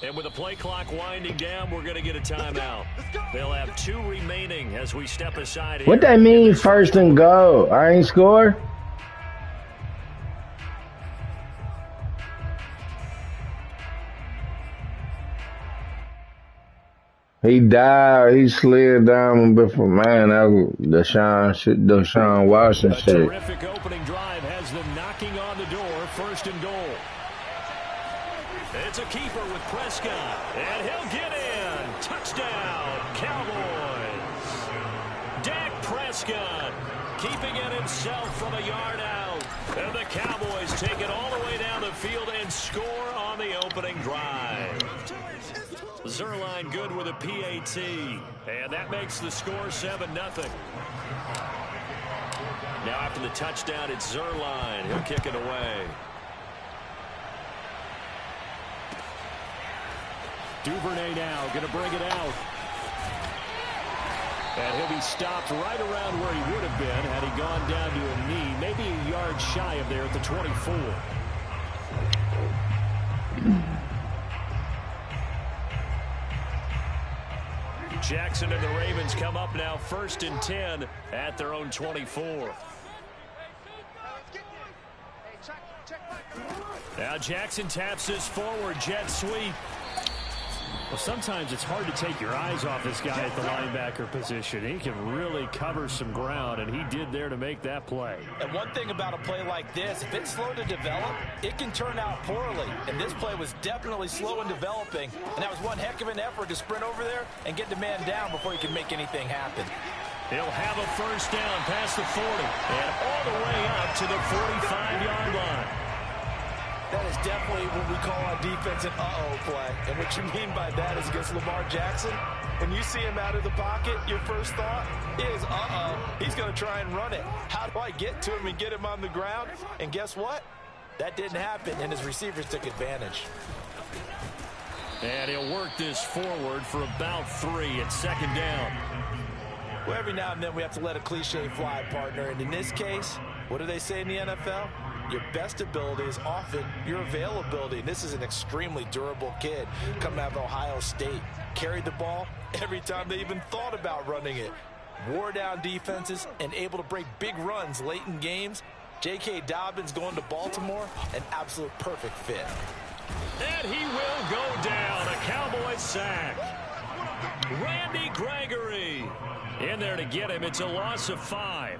And with the play clock winding down, we're going to get a timeout. They'll have 2 remaining as we step aside here. What that mean, first and goal? I ain't score? He died. He slid down before, man, that was Deshaun Watson shit. A terrific opening drive has them knocking on the door, first and goal. It's a keeper with Prescott, and he'll get in. Touchdown, Cowboys. Dak Prescott keeping it himself from a yard out. And the Cowboys take it all the way down the field and score on the opening drive. Zerline good with a PAT, and that makes the score 7-0. Now after the touchdown, it's Zerline. He'll kick it away. Duvernay now going to bring it out. And he'll be stopped right around where he would have been had he gone down to a knee, maybe a yard shy of there at the 24. Jackson and the Ravens come up now first and 10 at their own 24. Now Jackson taps his forward jet sweep. Well, sometimes it's hard to take your eyes off this guy at the linebacker position. He can really cover some ground, and he did there to make that play. And one thing about a play like this, if it's slow to develop, it can turn out poorly. And this play was definitely slow in developing, and that was one heck of an effort to sprint over there and get the man down before he can make anything happen. He'll have a first down past the 40 and all the way up to the 45-yard line. That is definitely what we call on defense an uh-oh play. And what you mean by that is against Lamar Jackson, when you see him out of the pocket, your first thought is, uh-oh, he's going to try and run it. How do I get to him and get him on the ground? And guess what? That didn't happen, and his receivers took advantage. And he'll work this forward for about 3 at second down. Well, every now and then we have to let a cliche fly, partner. And in this case, what do they say in the NFL? Your best ability is often your availability. And this is an extremely durable kid coming out of Ohio State. Carried the ball every time they even thought about running it. Wore down defenses and able to break big runs late in games. J.K. Dobbins going to Baltimore, an absolute perfect fit. And he will go down. A Cowboy sack. Randy Gregory in there to get him. It's a loss of 5.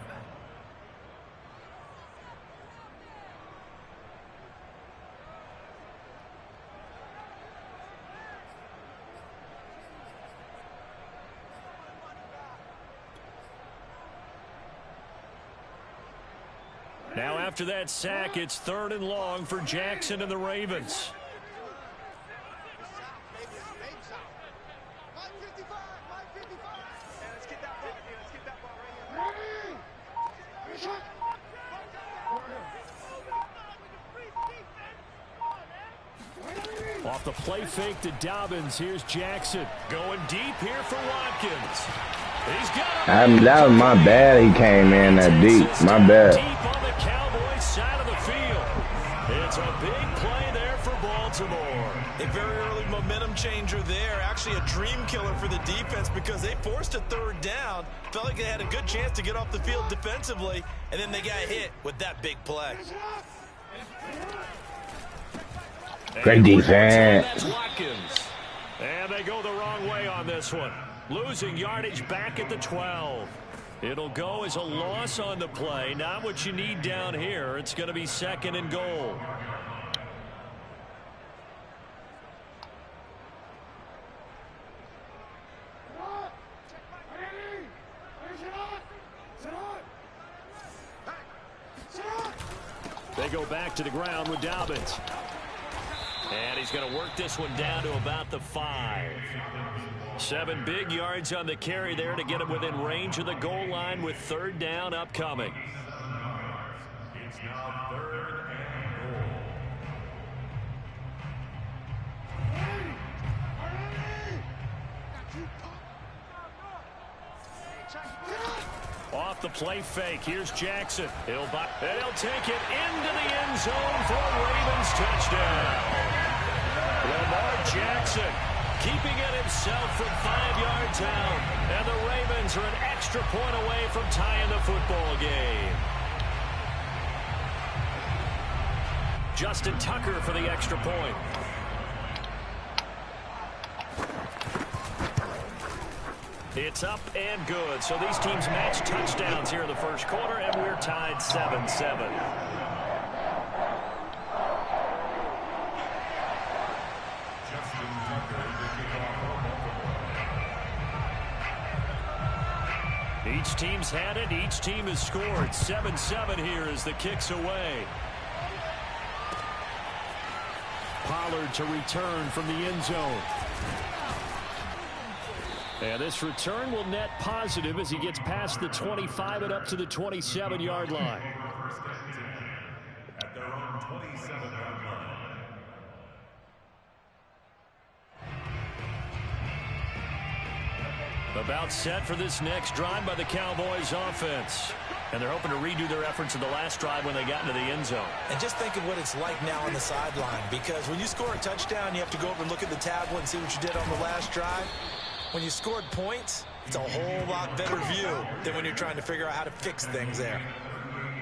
Now after that sack, it's 3rd and long for Jackson and the Ravens. Off the play fake to Dobbins. Here's Jackson going deep here for Watkins. He's got him. That was my bad. He came in that deep. My bad. Deep on the Cowboys side of the field. It's a big play there for Baltimore. A very early momentum changer there. Actually a dream killer for the defense because they forced a 3rd down. Felt like they had a good chance to get off the field defensively, and then they got hit with that big play. Great defense. That's Watkins. And they go the wrong way on this one. Losing yardage back at the 12. It'll go as a loss on the play. Not what you need down here. It's going to be 2nd and goal. They go back to the ground with Dobbins. And he's going to work this one down to about the 5. 7 big yards on the carry there to get him within range of the goal line with 3rd down upcoming. It's now 3rd and goal. Off the play fake. Here's Jackson. He'll take it into the end zone for a Ravens touchdown. Lamar Jackson keeping it himself from 5 yards out. And the Ravens are an extra point away from tying the football game. Justin Tucker for the extra point. It's up and good. So these teams match touchdowns here in the first quarter, and we're tied 7-7. Each team's had it. Each team has scored. 7-7 here as the kick's away. Pollard to return from the end zone. And this return will net positive as he gets past the 25 and up to the 27-yard line. At their own 27-yard line. About set for this next drive by the Cowboys offense. And they're hoping to redo their efforts in the last drive when they got into the end zone. And just think of what it's like now on the sideline, because when you score a touchdown, you have to go over and look at the tablet and see what you did on the last drive. When you scored points, it's a whole lot better view than when you're trying to figure out how to fix things there.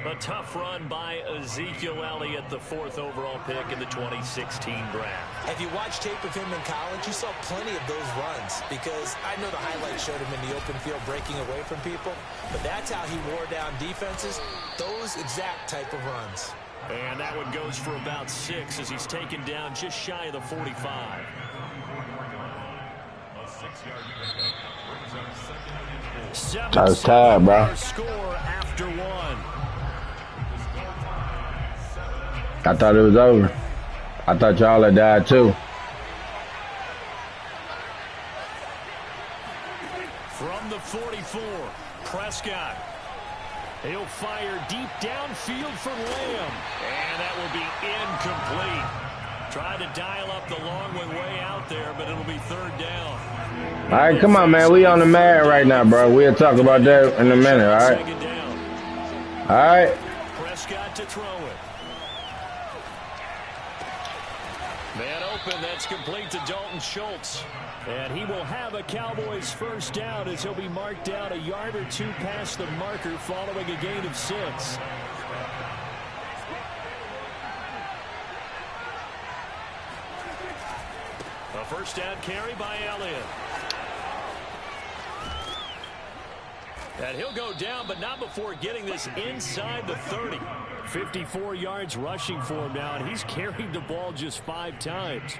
A tough run by Ezekiel Elliott, the 4th overall pick in the 2016 draft. If you watched tape of him in college, you saw plenty of those runs, because I know the highlights showed him in the open field breaking away from people, but that's how he wore down defenses, those exact type of runs. And that one goes for about 6 as he's taken down just shy of the 45. A 6-yard pickup brings up second and 4. I was tired, bro. Score after 1. I thought it was over. I thought y'all had died too. From the 44, Prescott. He'll fire deep downfield for Lamb. And that will be incomplete. Tried to dial up the long one way out there, but it'll be 3rd down. All right, come on, man. We on the Madden right now, bro. We'll talk about that in a minute, all right? 2nd down. All right. Prescott to throw it. Man open, that's complete to Dalton Schultz. And he will have a Cowboys 1st down as he'll be marked down a yard or 2 past the marker following a gain of 6. A 1st down carry by Elliott. And he'll go down, but not before getting this inside the 30. 54 yards rushing for him now, and he's carried the ball just 5 times.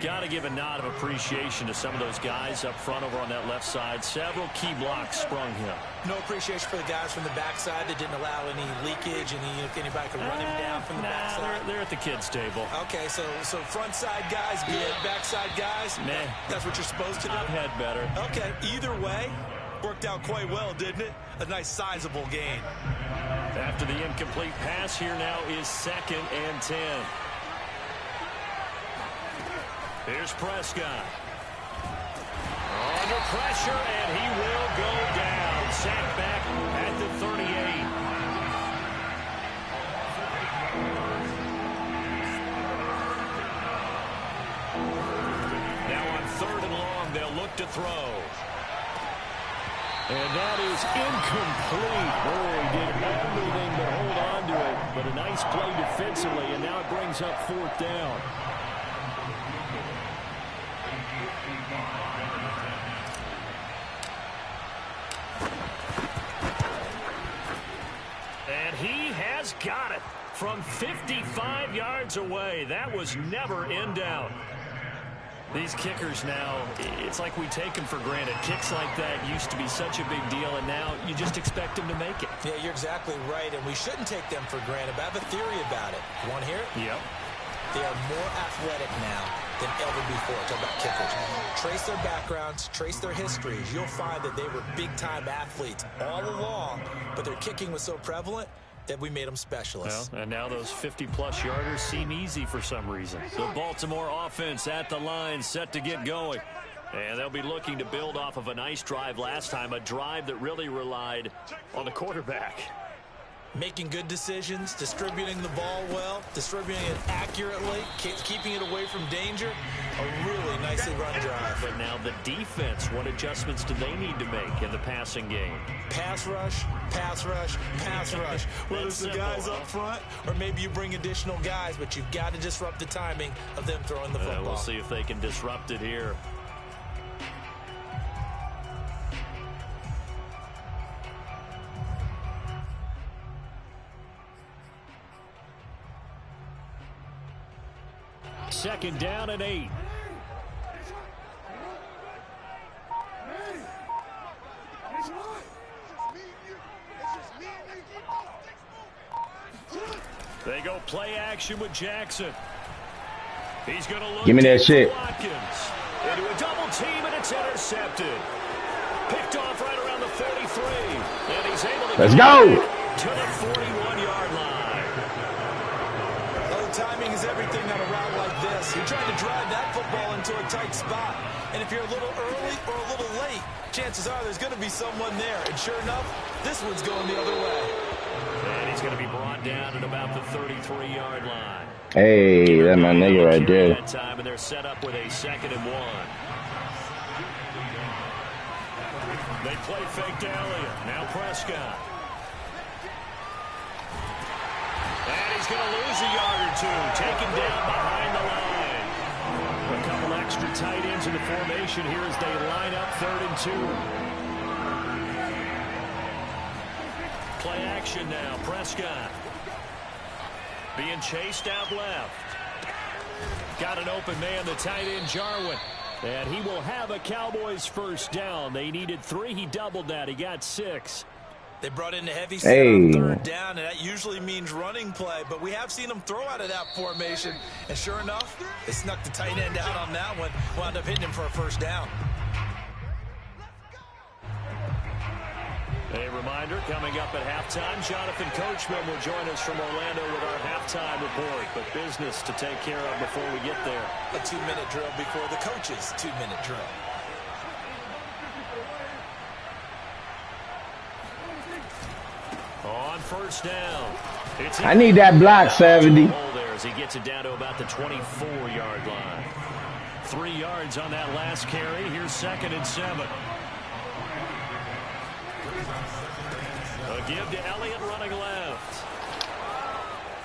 Got to give a nod of appreciation to some of those guys up front over on that left side. Several key blocks sprung him. No appreciation for the guys from the backside that didn't allow any leakage, and if anybody could run him down from the backside. They're at the kids' table. Okay, so front side guys good, backside guys, Nah. That's what you're supposed to do? I've had better. Okay, either way, worked out quite well, didn't it? A nice sizable gain. After the incomplete pass, here now is 2nd and 10. Here's Prescott. Under pressure, and he will go down. Sacked back at the 38. Now on 3rd and long, they'll look to throw. And that is incomplete. Boy, did everything but hold on to it. But a nice play defensively, and now it brings up 4th down. And he has got it from 55 yards away. That was never in doubt. These kickers now, it's like we take them for granted. Kicks like that used to be such a big deal, and now you just expect them to make it. Yeah, you're exactly right, and we shouldn't take them for granted, but I have a theory about it. You want to hear it? Yep. They are more athletic now than ever before. Talk about kickers. Trace their backgrounds, trace their histories. You'll find that they were big-time athletes all along, but their kicking was so prevalent that we made them specialists. Well, and now those 50-plus yarders seem easy for some reason. The Baltimore offense at the line, set to get going. And they'll be looking to build off of a nice drive last time, a drive that really relied on the quarterback. Making good decisions, distributing the ball well, distributing it accurately, keeping it away from danger. A really nicely run drive. But now the defense, what adjustments do they need to make in the passing game? Pass rush, pass rush, pass rush. Whether it's the guys up front or maybe you bring additional guys, but you've got to disrupt the timing of them throwing the football. We'll see if they can disrupt it here. Second down and 8. They go play action with Jackson. He's going to look. Give me that shit. Watkins into a double team, and it's intercepted. Picked off right around the 43, and he's able to Let's go to the 41-yard line. Oh, timing is everything on a route like this. He tried to drive that football into a tight spot, and if you're a little early or a little late, chances are there's going to be someone there. And sure enough, this one's going the other way. And he's going to be brought down at about the 33-yard line. Hey, that's my nigga right there. That time, and they're set up with a 2nd and 1. They play fake to Elliott. Now Prescott. And he's going to lose a yard or two. Taken down behind the line. A couple extra tight ends in the formation here as they line up 3rd and 2. Play action now. Prescott. Being chased out left. Got an open man, the tight end, Jarwin. And he will have a Cowboys first down. They needed 3. He doubled that. He got 6. They brought in a heavy set on 3rd down, and that usually means running play. But we have seen them throw out of that formation. And sure enough, they snuck the tight end out on that one. Wound up hitting him for a first down. A reminder, coming up at halftime, Jonathan Coachman will join us from Orlando with our halftime report. But business to take care of before we get there. A 2-minute drill before the coach's 2-minute drill. On first down. I need that block, 70. There as he gets it down to about the 24-yard line. 3 yards on that last carry. Here's 2nd and 7. A give to Elliott running left.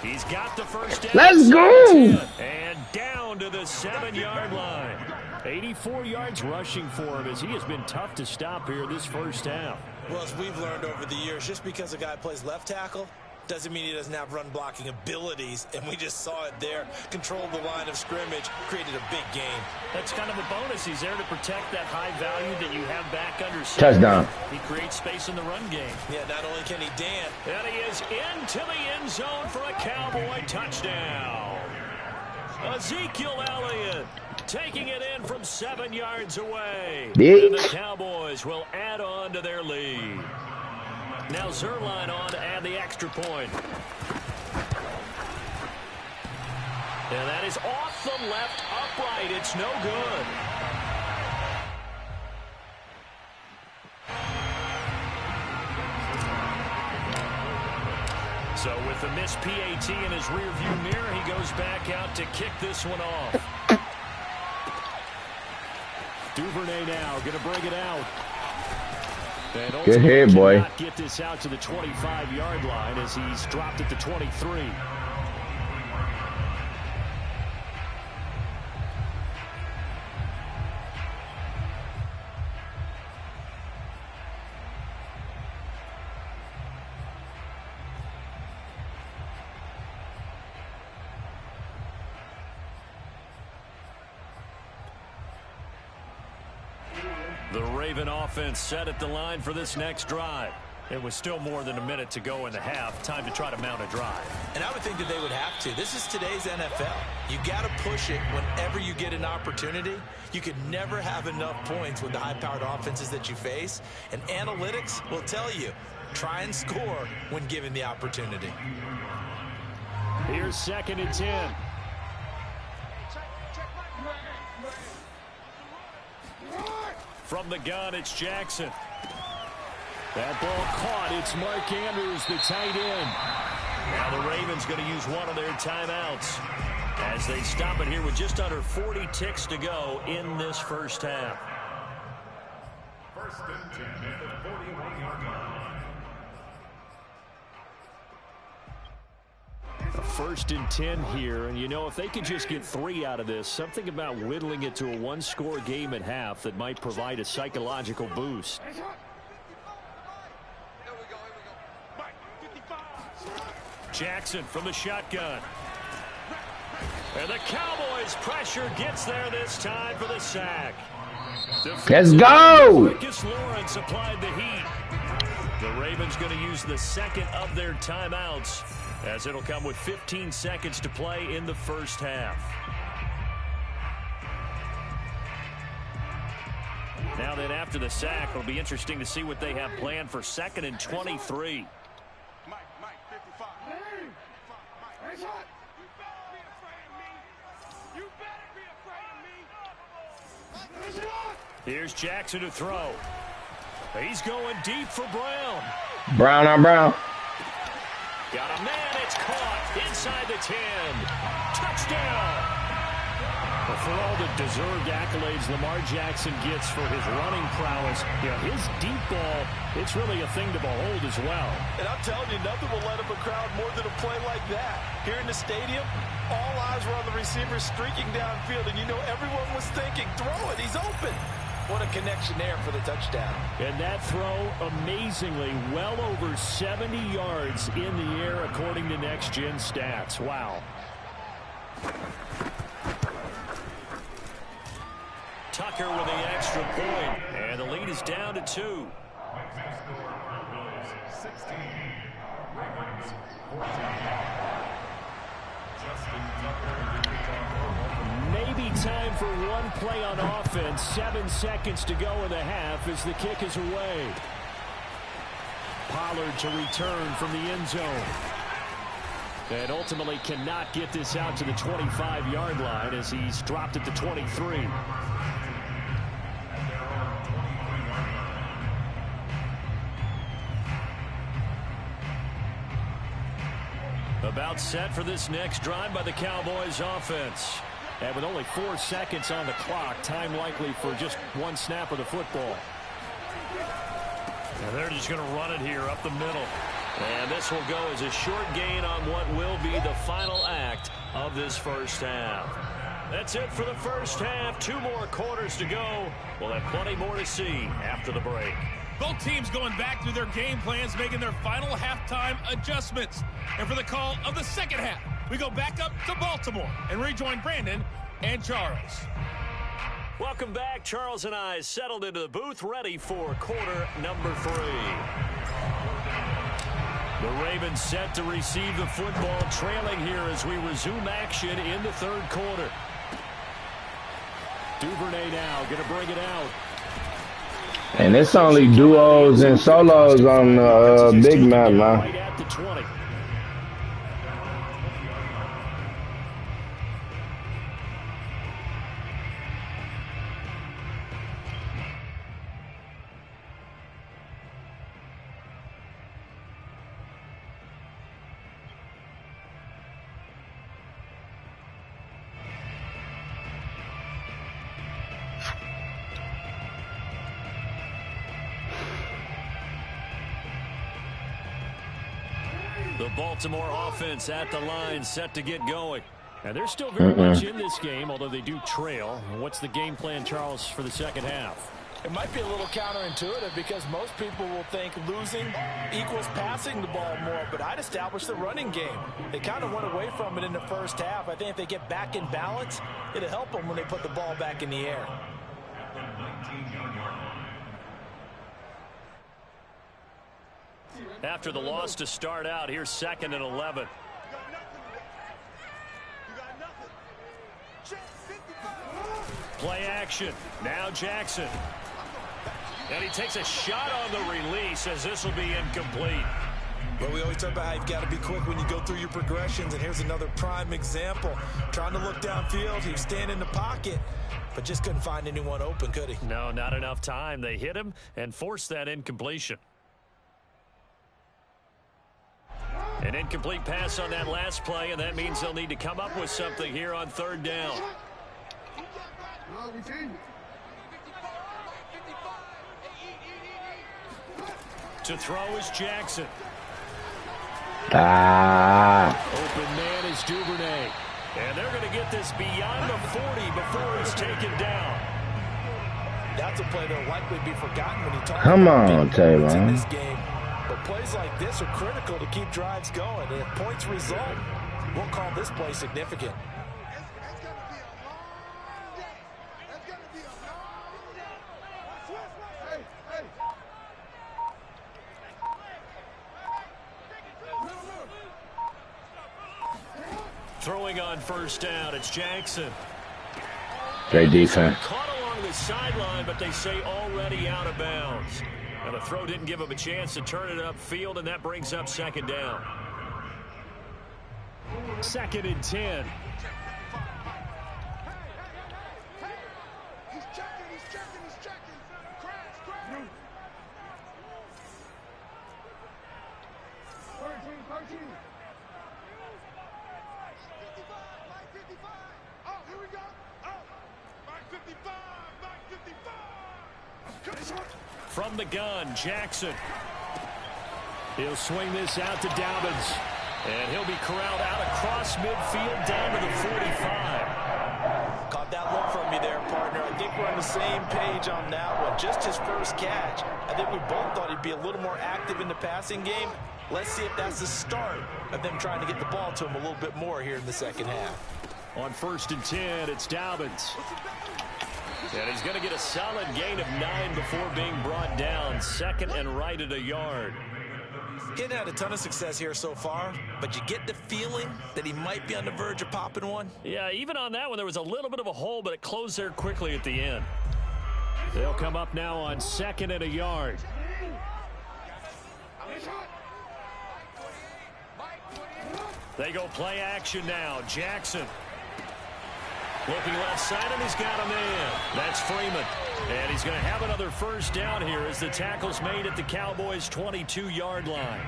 He's got the first down. Let's go! And down to the 7-yard line. 84 yards rushing for him as he has been tough to stop here this first half. Well, as we've learned over the years, just because a guy plays left tackle doesn't mean he doesn't have run blocking abilities, and we just saw it there. Controlled the line of scrimmage, created a big game. That's kind of a bonus. He's there to protect that high value that you have back under center. Touchdown. He creates space in the run game. Yeah, not only can he dance, and he is into the end zone for a Cowboy touchdown. Ezekiel Elliott taking it in from 7 yards away. And the Cowboys will add on to their lead. Now Zerline on to add the extra point. And that is off the left upright. It's no good. So with the missed PAT in his rearview mirror, he goes back out to kick this one off. Duvernay now going to bring it out. Good hit, boy. Not get this out to the 25-yard line as he's dropped at the 23. The Raven offense set at the line for this next drive. It was still more than a minute to go in the half. Time to try to mount a drive. And I would think that they would have to. This is today's NFL. You got to push it whenever you get an opportunity. You could never have enough points with the high-powered offenses that you face. And analytics will tell you, try and score when given the opportunity. Here's 2nd and 10. From the gun, it's Jackson. That ball caught. It's Mark Andrews, the tight end. Now the Ravens going to use one of their timeouts as they stop it here with just under 40 ticks to go in this first half. First and 10 at the 41-yard line. First and 10 here, and you know, if they could just get 3 out of this, something about whittling it to a one-score game at half that might provide a psychological boost. Jackson from the shotgun. And the Cowboys pressure gets there this time for the sack. Let's go! Marcus Lawrence applied the heat. The Ravens going to use the second of their timeouts, as it'll come with 15 seconds to play in the first half. Now then, after the sack, it'll be interesting to see what they have planned for 2nd and 23. Here's Jackson to throw. He's going deep for Brown. Brown on Brown. Got a man. It's caught inside the 10. Touchdown. Well, for all the deserved accolades Lamar Jackson gets for his running prowess, you know, his deep ball, it's really a thing to behold as well. And I'm telling you, nothing will let up a crowd more than a play like that. Here in the stadium, all eyes were on the receiver streaking downfield, and you know everyone was thinking, throw it, he's open. What a connection there for the touchdown. And that throw, amazingly, well over 70 yards in the air, according to Next Gen Stats. Wow. Tucker with the extra point, and the lead is down to 2. Final score, Bills 16, Ravens 14. Justin Tucker. Maybe time for one play on offense. 7 seconds to go in the half as the kick is away. Pollard to return from the end zone. And ultimately cannot get this out to the 25-yard line as he's dropped at the 23. About set for this next drive by the Cowboys offense. And with only 4 seconds on the clock, time likely for just one snap of the football. And they're just going to run it here up the middle. And this will go as a short gain on what will be the final act of this first half. That's it for the first half. 2 more quarters to go. We'll have plenty more to see after the break. Both teams going back through their game plans, making their final halftime adjustments. And for the call of the second half, we go back up to Baltimore and rejoin Brandon and Charles. Welcome back. Charles and I settled into the booth, ready for quarter number 3. The Ravens set to receive the football, trailing here as we resume action in the third quarter. Duvernay now going to bring it out. And it's only duos and solos on the big map, man. Right at the 20. The Baltimore offense at the line, set to get going. And they're still very much in this game, although they do trail. What's the game plan, Charles, for the second half? It might be a little counterintuitive because most people will think losing equals passing the ball more, but I'd establish the running game. They kind of went away from it in the first half. I think if they get back in balance, it'll help them when they put the ball back in the air. After the loss to start out, here's 2nd and 11. Play action. Now Jackson. And he takes a shot on the release as this will be incomplete. But we always talk about how you've got to be quick when you go through your progressions, and here's another prime example. Trying to look downfield, he was standing in the pocket, but just couldn't find anyone open, could he? No, not enough time. They hit him and forced that incompletion. An incomplete pass on that last play, and that means they'll need to come up with something here on third down. To throw is Jackson. Ah. Open man is Duvernay. And they're going to get this beyond the 40 before he's taken down. That's a play that'll likely be forgotten when you talk Come about on, big moments in Taylor. this game. But plays like this are critical to keep drives going. And if points result, we'll call this play significant. Throwing on first down, it's Jackson. Great defense. Caught along the sideline, but they say already out of bounds. And the throw didn't give him a chance to turn it upfield, and that brings up second down. 2nd and 10. From the gun, Jackson. He'll swing this out to Dobbins. And he'll be corralled out across midfield down to the 45. Caught that look from you there, partner. I think we're on the same page on that one. Just his first catch. I think we both thought he'd be a little more active in the passing game. Let's see if that's the start of them trying to get the ball to him a little bit more here in the second half. On 1st and 10, it's Dobbins. And he's going to get a solid gain of 9 before being brought down. 2nd and right at a yard. He hasn't had a ton of success here so far, but you get the feeling that he might be on the verge of popping one. Yeah, even on that one, there was a little bit of a hole, but it closed there quickly at the end. They'll come up now on 2nd and a yard. They go play action now. Jackson. Looking left side, and he's got a man. That's Freeman. And he's going to have another first down here as the tackle's made at the Cowboys' 22-yard line.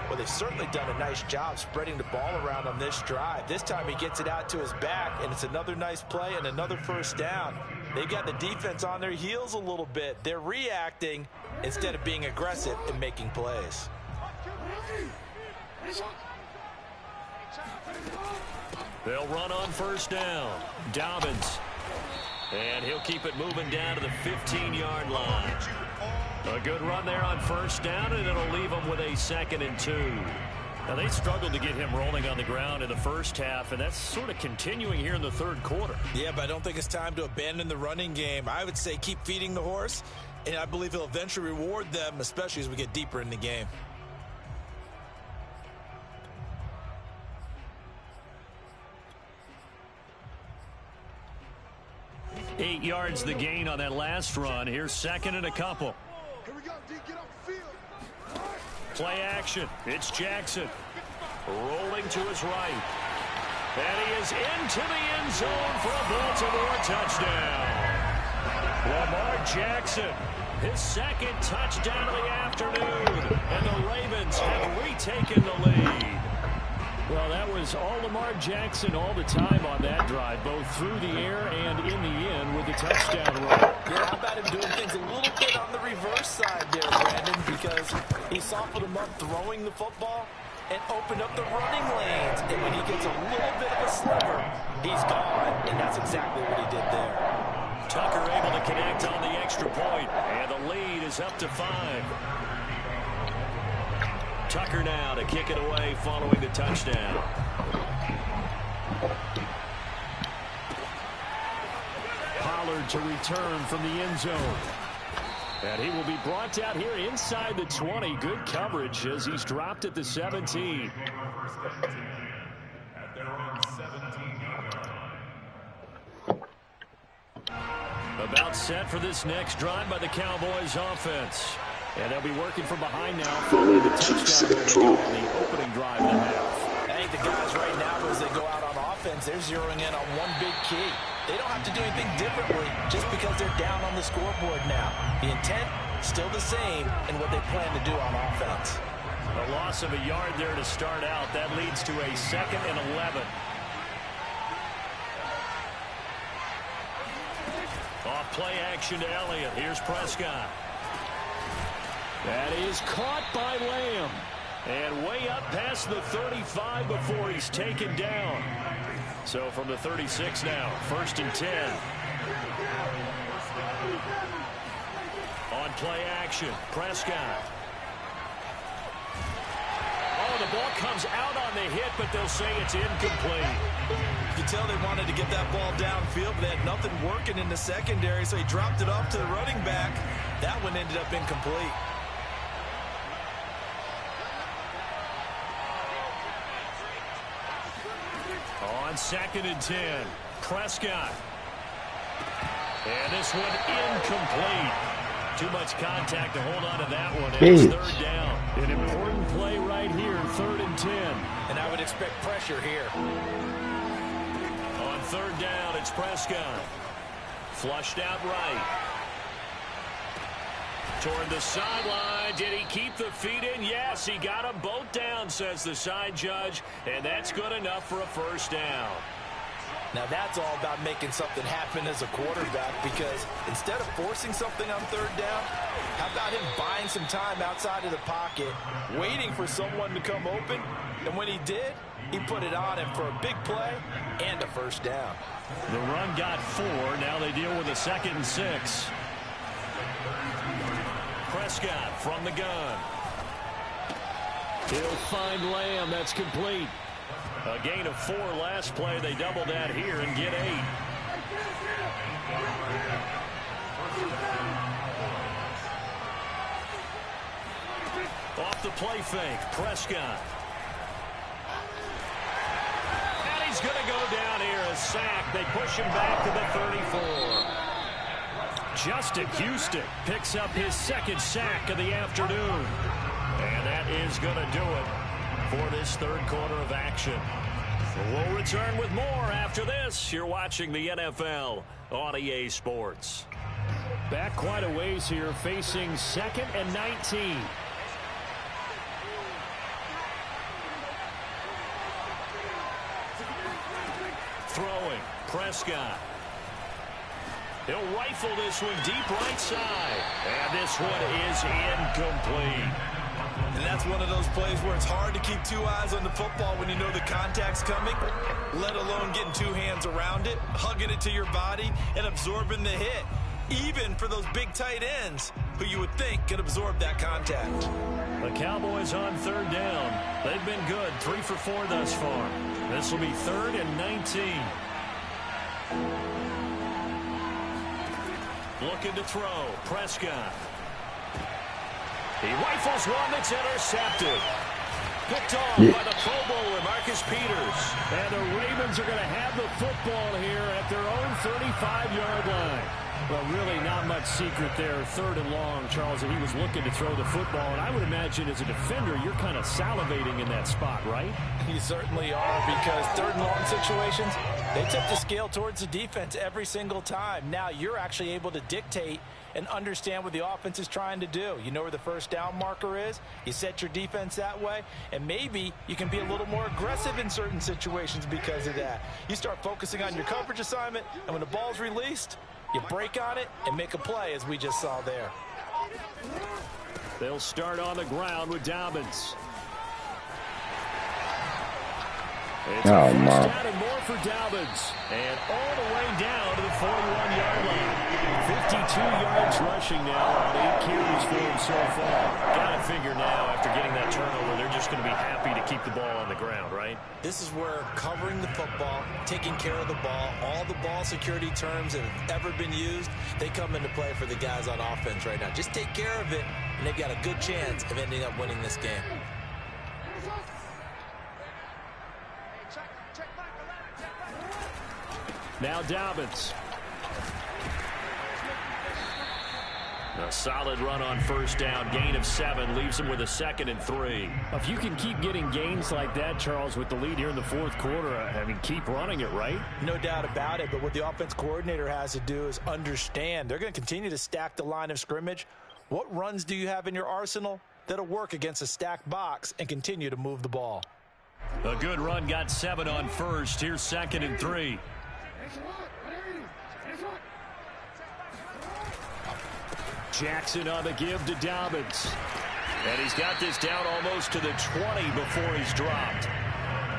Well, they've certainly done a nice job spreading the ball around on this drive. This time he gets it out to his back, and it's another nice play and another first down. They've got the defense on their heels a little bit. They're reacting instead of being aggressive and making plays. They'll run on first down. Dobbins. And he'll keep it moving down to the 15-yard line. A good run there on first down, and it'll leave them with a 2nd and 2. Now, they struggled to get him rolling on the ground in the first half, and that's sort of continuing here in the third quarter. Yeah, but I don't think it's time to abandon the running game. I would say keep feeding the horse, and I believe he'll eventually reward them, especially as we get deeper in the game. 8 yards the gain on that last run. Here's 2nd and a couple. Here we go, D, get off the field. Play action. It's Jackson. Rolling to his right. And he is into the end zone for a Baltimore touchdown. Lamar Jackson, his 2nd touchdown of the afternoon. And the Ravens have retaken the lead. Well, that was all Lamar Jackson all the time on that drive, both through the air and in the end with the touchdown run. Yeah, how about him doing things a little bit on the reverse side there, Brandon, because he softened him up throwing the football and opened up the running lanes. And when he gets a little bit of a sliver, he's gone, and that's exactly what he did there. Tucker able to connect on the extra point, and the lead is up to 5. Tucker now to kick it away following the touchdown. Pollard to return from the end zone. And he will be brought down here inside the 20. Good coverage as he's dropped at the 17. At their own 17-yard line. About set for this next drive by the Cowboys offense. And they'll be working from behind now following the touchdown on the opening drive of the half. I think the guys right now, as they go out on offense, they're zeroing in on one big key. They don't have to do anything differently just because they're down on the scoreboard now. The intent, still the same in what they plan to do on offense. A loss of a yard there to start out. That leads to a 2nd and 11. Off play action to Elliott. Here's Prescott. That is caught by Lamb. And way up past the 35 before he's taken down. So from the 36 now, 1st and 10. On play action, Prescott. Oh, the ball comes out on the hit, but they'll say it's incomplete. You can tell they wanted to get that ball downfield, but they had nothing working in the secondary, so he dropped it off to the running back. That one ended up incomplete. On 2nd and 10, Prescott. And this one incomplete. Too much contact to hold on to that one. And it's 3rd down. An important play right here, 3rd and 10. And I would expect pressure here. On 3rd down, it's Prescott. Flushed out right. Toward the sideline. Did he keep the feet in? Yes, he got them both down, says the side judge. And that's good enough for a 1st down. Now that's all about making something happen as a quarterback, because instead of forcing something on 3rd down, how about him buying some time outside of the pocket, waiting for someone to come open, and when he did, he put it on him for a big play and a 1st down. The run got 4. Now they deal with a 2nd and 6. Prescott from the gun. He'll find Lamb. That's complete. A gain of 4 last play. They double that here and get 8. Off the play fake, Prescott. And he's going to go down here, a sack. They push him back to the 34. Justin Houston picks up his 2nd sack of the afternoon. And that is going to do it for this 3rd quarter of action. We'll return with more after this. You're watching the NFL on EA Sports. Back quite a ways here, facing 2nd and 19. Throwing, Prescott. He'll rifle this one deep right side. And this one is incomplete. And that's one of those plays where it's hard to keep 2 eyes on the football when you know the contact's coming, let alone getting 2 hands around it, hugging it to your body, and absorbing the hit, even for those big tight ends who you would think could absorb that contact. The Cowboys on 3rd down. They've been good, 3 for 4 thus far. This will be 3rd and 19. Looking to throw, Prescott. He rifles one that's intercepted. Picked off by the Pro Bowler, Marcus Peters. And the Ravens are going to have the football here at their own 35-yard line. Well, really not much secret there. 3rd and long, Charles, and he was looking to throw the football. And I would imagine as a defender, you're kind of salivating in that spot, right? You certainly are, because 3rd and long situations, they tip the scale towards the defense every single time. Now you're actually able to dictate and understand what the offense is trying to do. You know where the 1st down marker is. You set your defense that way, and maybe you can be a little more aggressive in certain situations because of that. You start focusing on your coverage assignment, and when the ball's released, you break on it and make a play, as we just saw there. They'll start on the ground with Dobbins. It's a 1st down and more for Dobbins. And all the way down to the 41-yard line. 52 yards rushing now on 8 carries for him so far. Got to figure now, after getting that turnover, they're just going to be happy to keep the ball on the ground, right? This is where covering the football, taking care of the ball, all the ball security terms that have ever been used, they come into play for the guys on offense right now. Just take care of it, and they've got a good chance of ending up winning this game. Now Dobbins. A solid run on 1st down. Gain of 7 leaves him with a 2nd and 3. If you can keep getting gains like that, Charles, with the lead here in the 4th quarter, I mean, keep running it, right? No doubt about it, but what the offense coordinator has to do is understand they're going to continue to stack the line of scrimmage. What runs do you have in your arsenal? that'll work against a stacked box and continue to move the ball. A good run got 7 on first. Here's 2nd and 3. Jackson on the give to Dobbins. And he's got this down almost to the 20 before he's dropped.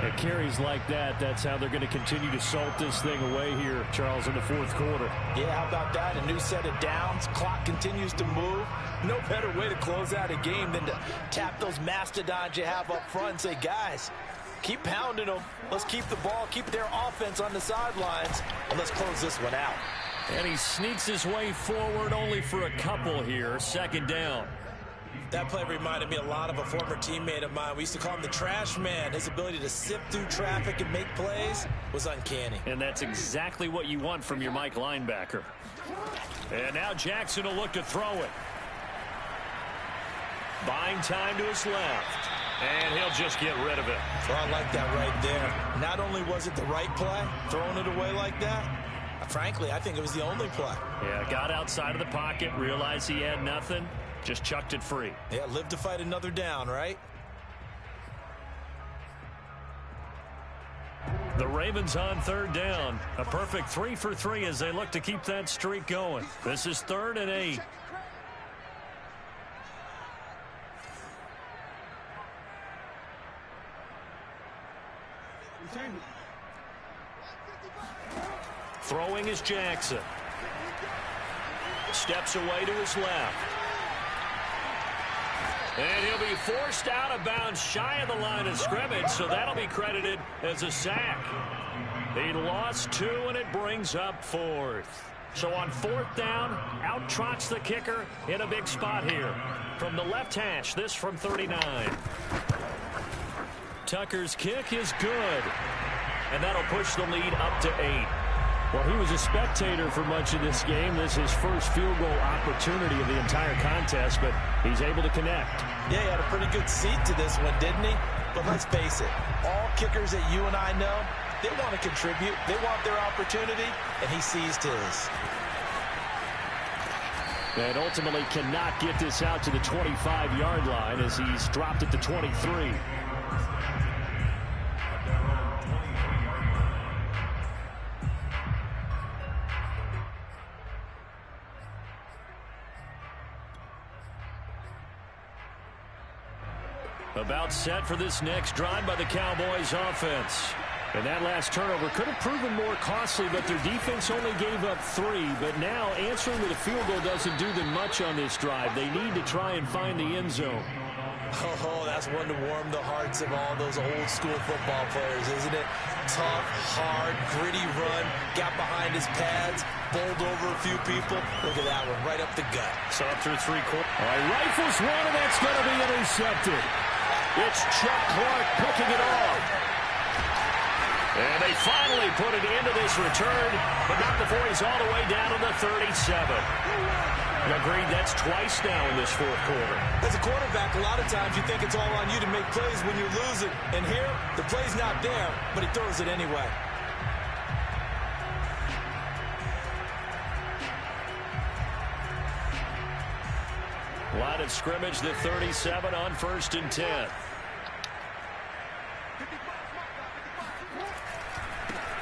At carries like that, that's how they're going to continue to salt this thing away here, Charles, in the 4th quarter. Yeah, how about that? A new set of downs. Clock continues to move. No better way to close out a game than to tap those mastodons you have up front and say, guys, keep pounding them. Let's keep the ball, keep their offense on the sidelines, and let's close this one out. And he sneaks his way forward only for a couple here. 2nd down. That play reminded me a lot of a former teammate of mine. We used to call him the trash man. His ability to sift through traffic and make plays was uncanny. And that's exactly what you want from your Mike linebacker. And now Jackson will look to throw it. Buying time to his left. And he'll just get rid of it. Well, I like that right there. Not only was it the right play, throwing it away like that, frankly, I think it was the only play. Yeah, got outside of the pocket, realized he had nothing, just chucked it free. Yeah, live to fight another down, right? The Ravens on 3rd down. A perfect 3 for 3 as they look to keep that streak going. This is 3rd and 8. Throwing is Jackson. Steps away to his left. And he'll be forced out of bounds shy of the line of scrimmage, so that'll be credited as a sack. He lost 2, and it brings up 4th. So on 4th down, out trots the kicker in a big spot here. From the left hash, this from 39. Tucker's kick is good. And that'll push the lead up to 8. Well, he was a spectator for much of this game. This is his first field goal opportunity of the entire contest, but he's able to connect. Yeah, he had a pretty good seat to this one, didn't he? But let's face it, all kickers that you and I know, they want to contribute. They want their opportunity, and he seized his. And ultimately cannot get this out to the 25-yard line as he's dropped at the 23. About set for this next drive by the Cowboys offense. And that last turnover could have proven more costly, but their defense only gave up 3. But now answering with a field goal doesn't do them much on this drive. They need to try and find the end zone. Oh, that's one to warm the hearts of all those old school football players, isn't it? Tough, hard, gritty run, got behind his pads, bowled over a few people. Look at that one, right up the gut. So up through 3 quarters. All right, rifles one, and that's going to be intercepted. It's Chuck Clark picking it off. And they finally put an end to this return, but not before he's all the way down to the 37. Agreed, that's twice now in this 4th quarter. As a quarterback, a lot of times you think it's all on you to make plays when you're losing. And here, the play's not there, but he throws it anyway. Line of scrimmage, the 37 on 1st and 10.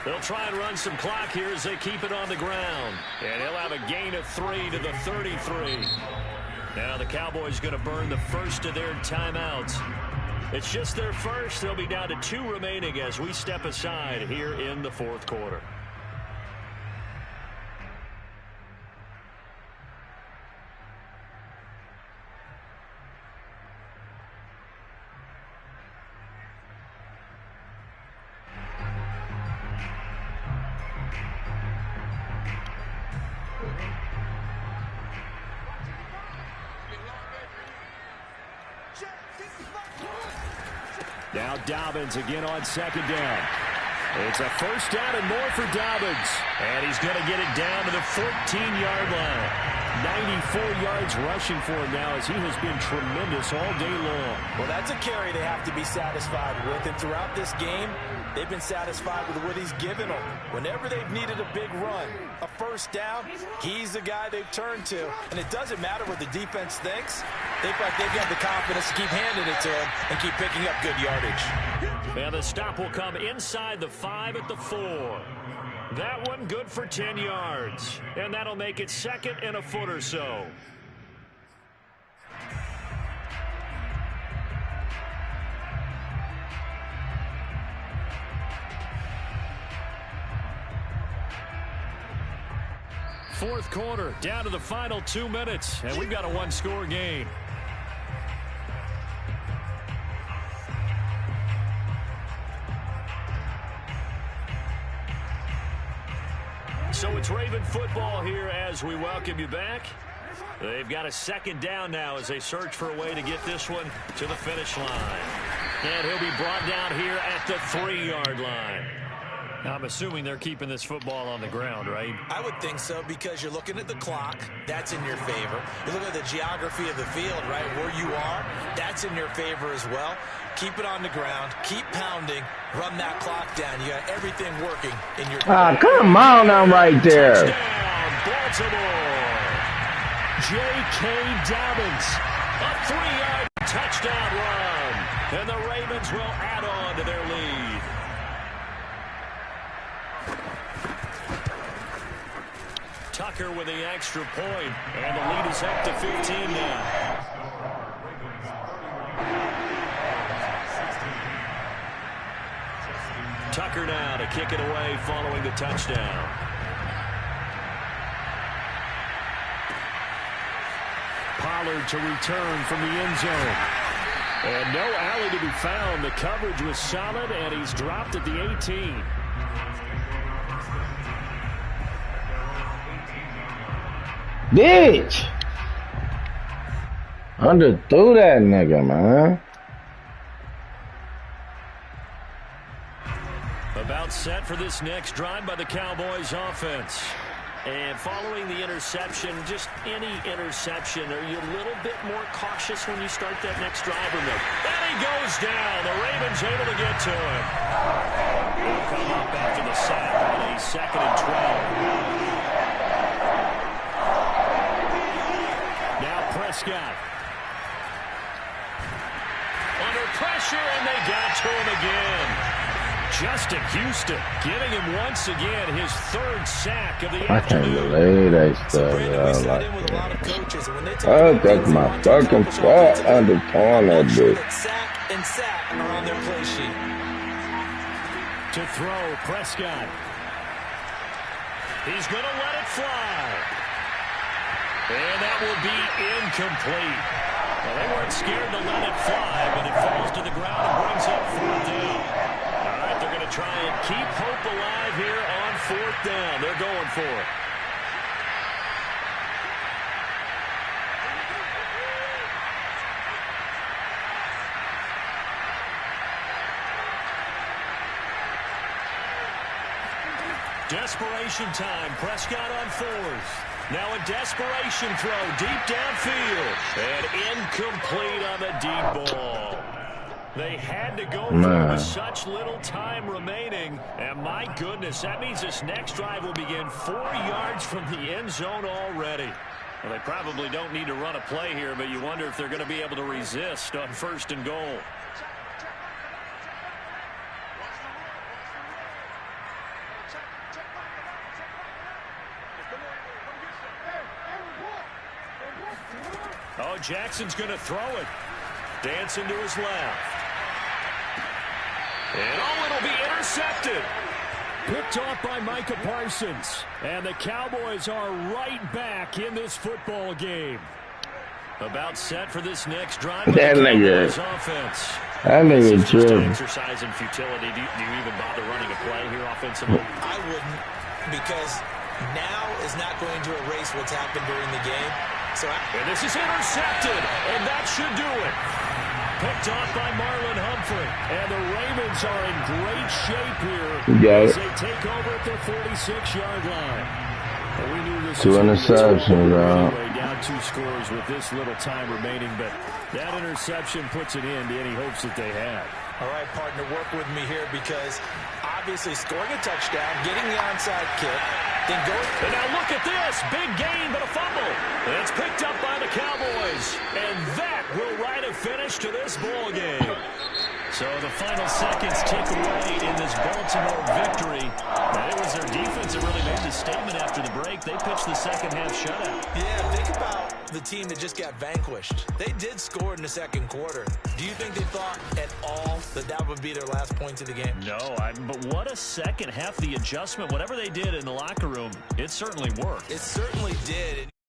They'll try and run some clock here as they keep it on the ground. And he'll have a gain of 3 to the 33. Now the Cowboys going to burn the first of their timeouts. It's just their first. They'll be down to 2 remaining as we step aside here in the 4th quarter. Now Dobbins again on 2nd down. It's a 1st down and more for Dobbins. And he's going to get it down to the 14-yard line. 94 yards rushing for him now as he has been tremendous all day long. Well, that's a carry they have to be satisfied with. And throughout this game, they've been satisfied with what he's given them. Whenever they've needed a big run, a first down, he's the guy they've turned to. And it doesn't matter what the defense thinks. They feel like they've got the confidence to keep handing it to him and keep picking up good yardage. And the stop will come inside the 5 at the 4. That one good for 10 yards. And that'll make it 2nd and a foot or so. Fourth quarter, down to the final 2 minutes, and we've got a one-score game. So it's Raven football here as we welcome you back. They've got a 2nd down now as they search for a way to get this one to the finish line. And he'll be brought down here at the 3-yard line. Now, I'm assuming they're keeping this football on the ground, right? I would think so because you're looking at the clock. That's in your favor. You look at the geography of the field, right, where you are. That's in your favor as well. Keep it on the ground. Keep pounding. Run that clock down. You got everything working in your favor. Ah, come on, I'm right there. Touchdown, Baltimore. J.K. Dobbins, a 3-yard touchdown run. And the Ravens will add on to their lead. Tucker with the extra point, and the lead is up to 15 now. Tucker now to kick it away following the touchdown. Pollard to return from the end zone. And no alley to be found. The coverage was solid, and he's dropped at the 18. Bitch! Underthrew that nigga, man. About set for this next drive by the Cowboys offense. And following the interception, just any interception, are you a little bit more cautious when you start that next drive or no? And he goes down. The Ravens able to get to him. He'll come up after the sack on a 2nd and 12. Prescott. Under pressure, and they got to him again. Justin Houston giving him once again his 3rd sack of the afternoon. I can't believe they stuff out like that. Oh, that's my fucking fault. Under corner, dude. Sack and sack are on their play sheet. To throw, Prescott. He's going to let it fly. And that will be incomplete. Well, they weren't scared to let it fly, but it falls to the ground and brings up 4th down. All right, they're going to try and keep hope alive here on 4th down. They're going for it. Desperation time. Prescott on 4th. Now a desperation throw deep downfield. And incomplete on the deep ball. They had to go through with such little time remaining. And my goodness, that means this next drive will begin 4 yards from the end zone already. Well, they probably don't need to run a play here, but you wonder if they're going to be able to resist on 1st and goal. Oh, Jackson's going to throw it. Dancing to his left. And oh, it'll be intercepted. Picked off by Micah Parsons. And the Cowboys are right back in this football game. About set for this next drive. That nigga. Offense. That nigga tripping. Exercise in futility. Do you even bother running a play here offensively? I wouldn't, because now is not going to erase what's happened during the game. And this is intercepted, and that should do it. Picked off by Marlon Humphrey, and the Ravens are in great shape here as they take over at the 46-yard line. Well, we knew this 2 interceptions, anyway, down 2 scores with this little time remaining, but that interception puts an end to any hopes that they had. All right, partner, work with me here because obviously scoring a touchdown, getting the onside kick, then going. And now look at this. Big gain, but a fumble. And it's picked up by the Cowboys. And that will write a finish to this ball game. So the final seconds tick away in this Baltimore victory. And it was their defense that really made the statement after the break. They pitched the second half shutout. Yeah, think about the team that just got vanquished. They did score in the second quarter. Do you think they thought at all that that would be their last points of the game? No, but what a second half. The adjustment, whatever they did in the locker room, it certainly worked. It certainly did.